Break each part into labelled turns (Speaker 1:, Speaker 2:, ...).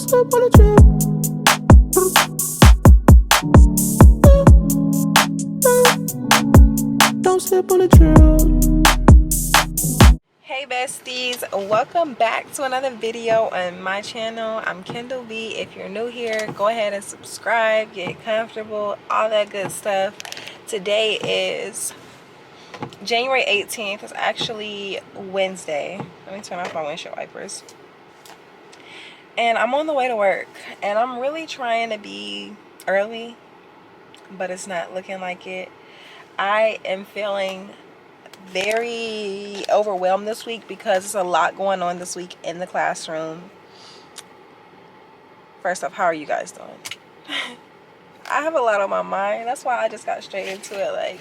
Speaker 1: slip on the trail. Don't slip on the trail.
Speaker 2: Hey besties, welcome back to another video on my channel. I'm Kendall B. If you're new here, go ahead and subscribe, get comfortable, all that good stuff. Today is January 18th. It's actually Wednesday. Let me turn off my windshield wipers. And I'm on the way to work, and I'm really trying to be early, but it's not looking like it. I am feeling very overwhelmed this week because there's a lot going on this week in the classroom. First off, how are you guys doing? I have a lot on my mind. That's why I just got straight into it. Like,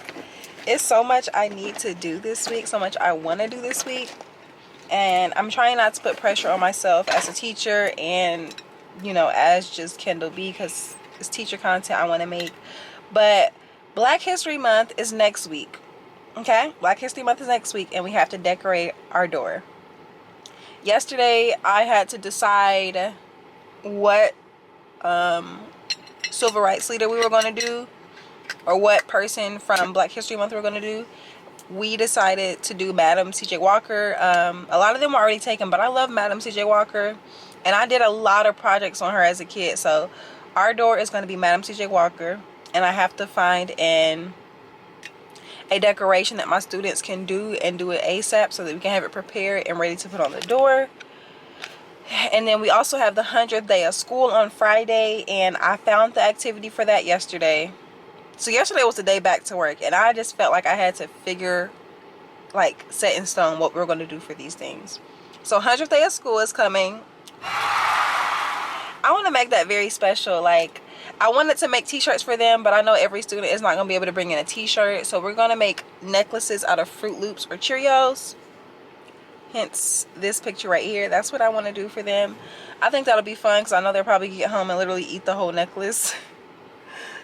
Speaker 2: it's so much I need to do this week, so much I want to do this week, and I'm trying not to put pressure on myself as a teacher and, you know, as just Kendall B, because it's teacher content I want to make. But Black History Month is next week. Okay, Black History Month is next week, and we have to decorate our door. Yesterday, I had to decide what civil rights leader we were going to do, or what person from Black History Month we were going to do. We decided to do Madam C.J. Walker. A lot of them were already taken, but I love Madam C.J. Walker, and I did a lot of projects on her as a kid. So our door is going to be Madam C.J. Walker, and I have to find a decoration that my students can do and do it ASAP so that we can have it prepared and ready to put on the door. And then we also have the 100th day of school on Friday, and I found the activity for that yesterday. So yesterday was the day back to work, and I just felt like I had to figure, like, set in stone what we're going to do for these things. So 100th day of school is coming. I want to make that very special. Like, I wanted to make t-shirts for them, but I know every student is not going to be able to bring in a t-shirt. So we're going to make necklaces out of Fruit Loops or Cheerios. Hence this picture right here. That's what I want to do for them. I think that'll be fun because I know they'll probably get home and literally eat the whole necklace.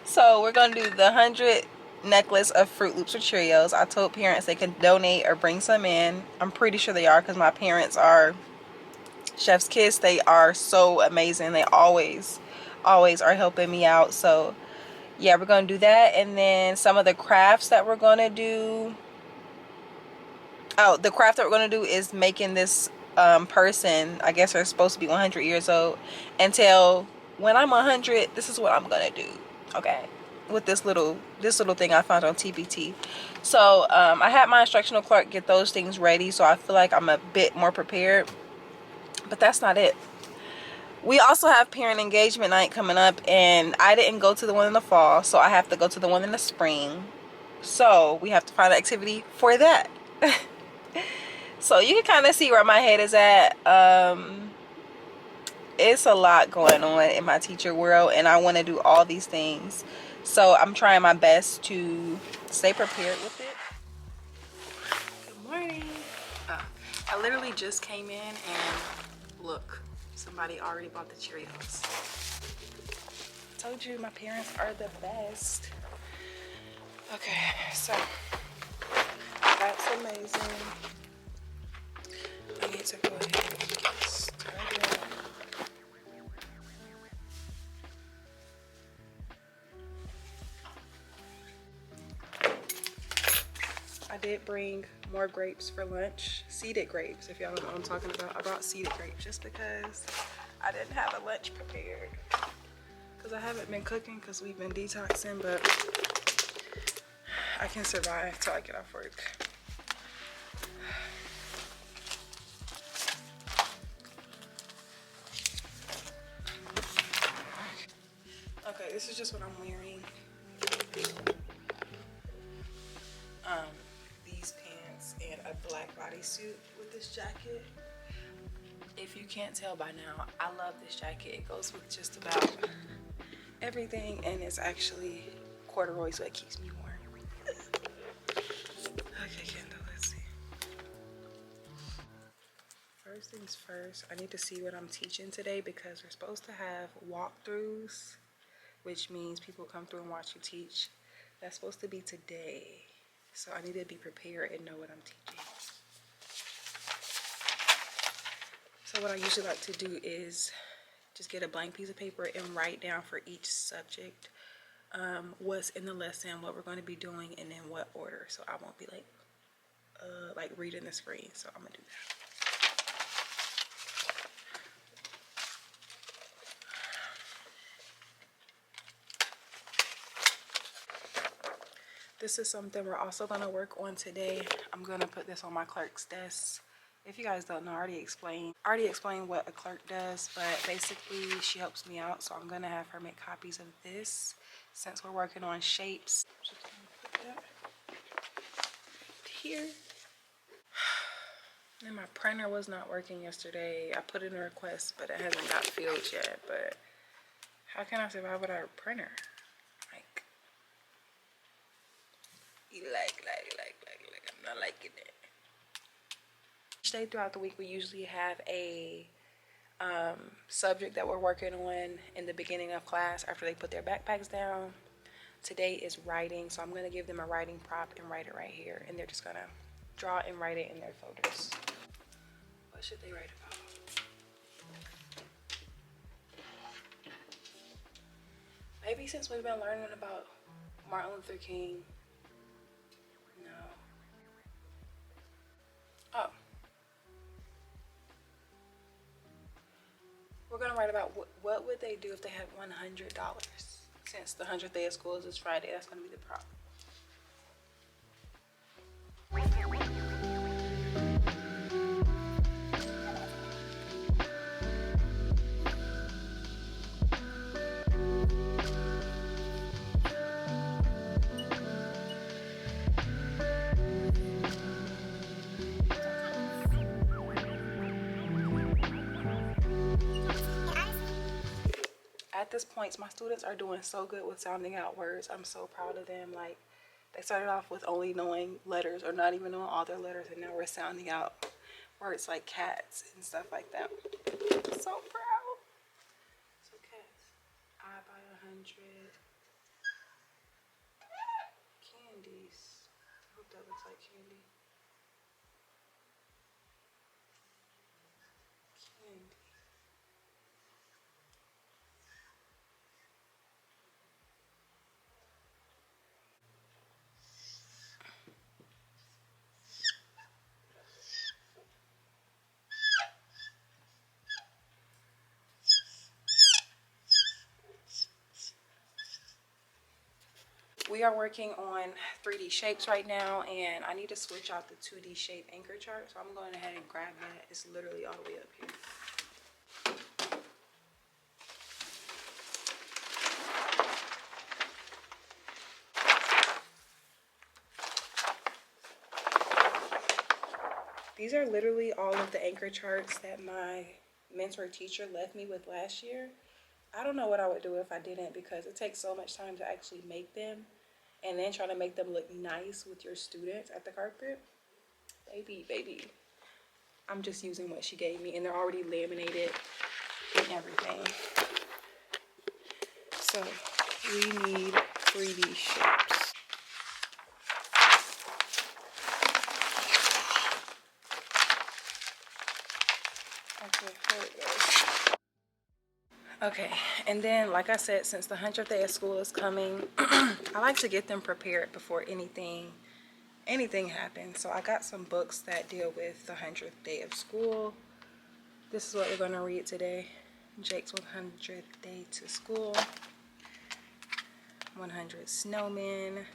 Speaker 2: So we're going to do the 100 necklace of Fruit Loops or Cheerios. I told parents they can donate or bring some in. I'm pretty sure they are because my parents are chef's kiss. They are so amazing. They always are helping me out. So yeah, we're gonna do that. And then some of the crafts that we're gonna do, the craft that we're gonna do is making this person, I guess they're supposed to be 100 years old, and tell when I'm 100 this is what I'm gonna do. Okay, with this little thing I found on TBT. So I had my instructional clerk get those things ready, so I feel like I'm a bit more prepared. But that's not it. We also have parent engagement night coming up, and I didn't go to the one in the fall, so I have to go to the one in the spring. So we have to find an activity for that. So you can kind of see where my head is at. It's a lot going on in my teacher world, and I want to do all these things. So I'm trying my best to stay prepared with it. Good morning. I literally just came in and look. Somebody already bought the Cheerios. Told you my parents are the best. Okay, so that's amazing. I need to go ahead and get started. I did bring more grapes for lunch. Seeded grapes, if y'all don't know what I'm talking about. I brought seeded grapes just because I didn't have a lunch prepared. Because I haven't been cooking because we've been detoxing, but I can survive till I get off work. Okay, this is just what I'm wearing. These pants and a black bodysuit with this jacket. If you can't tell by now, I love this jacket. It goes with just about everything, and it's actually corduroy, so it keeps me warm. Okay, Kendall, let's see. First things first, I need to see what I'm teaching today because we're supposed to have walkthroughs, which means people come through and watch you teach. That's supposed to be today. So I need to be prepared and know what I'm teaching. So what I usually like to do is just get a blank piece of paper and write down for each subject what's in the lesson, what we're going to be doing, and then what order. So I won't be like reading the screen. So I'm gonna do that. This is something we're also going to work on today. I'm going to put this on my clerk's desk. If you guys don't know, I already explained what a clerk does, but basically she helps me out. So I'm going to have her make copies of this since we're working on shapes. Just going to put that right here. And my printer was not working yesterday. I put in a request, but it hasn't got filled yet. But how can I survive without a printer? I'm not liking it. Each day throughout the week, we usually have a subject that we're working on in the beginning of class after they put their backpacks down. Today is writing, so I'm going to give them a writing prop and write it right here, and they're just going to draw and write it in their folders. What should they write about? Maybe since we've been learning about Martin Luther King. No. Oh. We're going to write about what would they do if they had $100. Since the 100th day of school is this Friday, that's going to be the prop. At this point, my students are doing so good with sounding out words. I'm so proud of them. Like, they started off with only knowing letters or not even knowing all their letters, and now we're sounding out words like cats and stuff like that. I'm so proud. So cats. I buy 100 candies. I hope that looks like candy. Candy. We are working on 3D shapes right now, and I need to switch out the 2D shape anchor chart, so I'm going ahead and grab that. It's literally all the way up here. These are literally all of the anchor charts that my mentor teacher left me with last year. I don't know what I would do if I didn't, because it takes so much time to actually make them and then try to make them look nice with your students at the carpet. Baby. I'm just using what she gave me, and they're already laminated and everything. So we need 3D shapes. Okay, here it goes. Okay, and then like I said, since the 100th day of school is coming, I like to get them prepared before anything happens. So I got some books that deal with the 100th day of school. This is what we're going to read today. Jake's 100th day to school. 100 snowmen.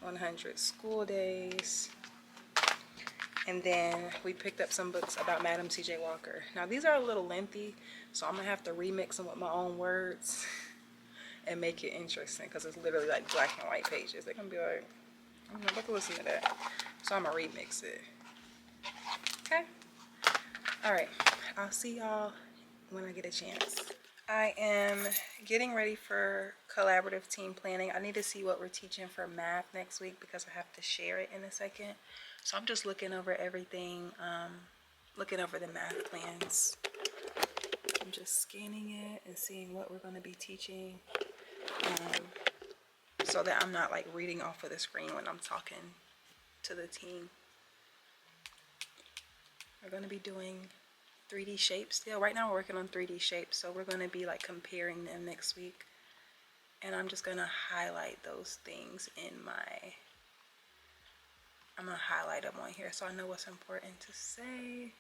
Speaker 2: 100 school days. And then we picked up some books about Madam C.J. Walker. Now these are a little lengthy, so I'm going to have to remix them with my own words and make it interesting, because it's literally like black and white pages. They're going to be like, I'm not about to listen to that. So I'm going to remix it. Okay? Alright. I'll see y'all when I get a chance. I am getting ready for collaborative team planning. I need to see what we're teaching for math next week, because I have to share it in a second. So I'm just looking over everything, looking over the math plans. I'm just scanning it and seeing what we're going to be teaching, so that I'm not like reading off of the screen when I'm talking to the team. We're going to be doing 3D shapes still. Right now we're working on 3D shapes, so we're going to be like comparing them next week. And I'm just going to highlight those things in my, I'm going to highlight them on here so I know what's important to say.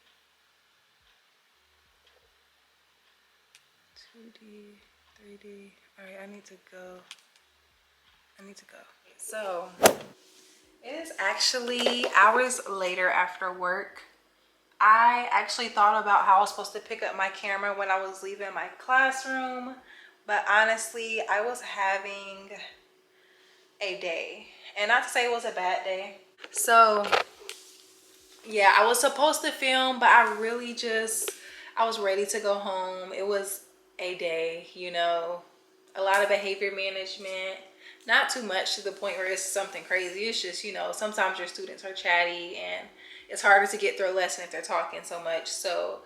Speaker 2: 2D, 3D. All right, I need to go. So it is actually hours later after work. I actually thought about how I was supposed to pick up my camera when I was leaving my classroom, but honestly, I was having a day, and not to say it was a bad day. So yeah, I was supposed to film, but I was ready to go home. It was a day, you know, a lot of behavior management, not too much to the point where it's something crazy. It's just, you know, sometimes your students are chatty and it's harder to get through a lesson if they're talking so much. So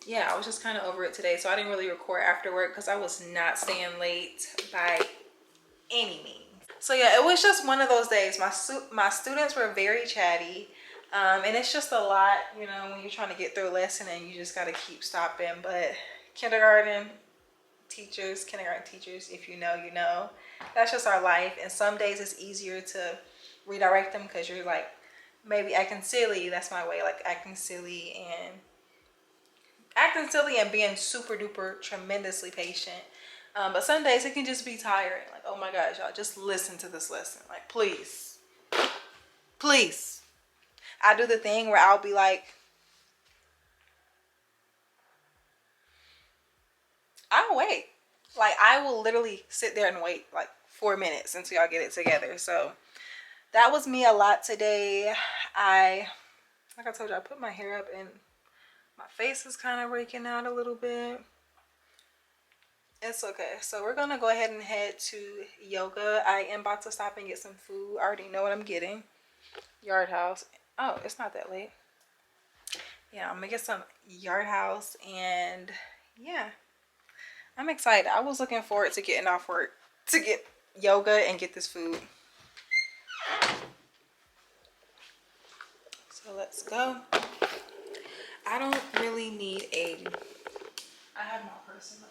Speaker 2: yeah, I was just kind of over it today. So I didn't really record after work because I was not staying late by any means. So yeah, it was just one of those days. My students were very chatty, and it's just a lot, you know, when you're trying to get through a lesson and you just got to keep stopping. But kindergarten teachers, if you know, you know, that's just our life. And some days it's easier to redirect them because you're like maybe acting silly. That's my way, like acting silly and being super duper tremendously patient. But some days it can just be tiring. Like, oh my gosh, y'all, just listen to this lesson. Like, please. Please. I do the thing where I'll be like, I'll wait. Like, I will literally sit there and wait like 4 minutes until y'all get it together. So that was me a lot today. Like I told you, I put my hair up and my face is kind of breaking out a little bit. It's okay. So we're gonna go ahead and head to yoga. I am about to stop and get some food. I already know what I'm getting. Yard House. Oh, it's not that late. Yeah, I'm gonna get some Yard House, and yeah, I'm excited. I was looking forward to getting off work to get yoga and get this food. So let's go. I don't really need I have my purse in my...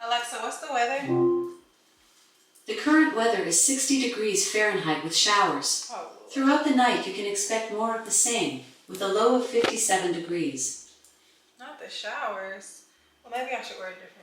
Speaker 2: Alexa, what's the weather?
Speaker 3: The current weather is 60 degrees Fahrenheit with showers.
Speaker 2: Oh.
Speaker 3: Throughout the night, you can expect more of the same, with a low of 57 degrees.
Speaker 2: Not the showers. Well, maybe I should wear a different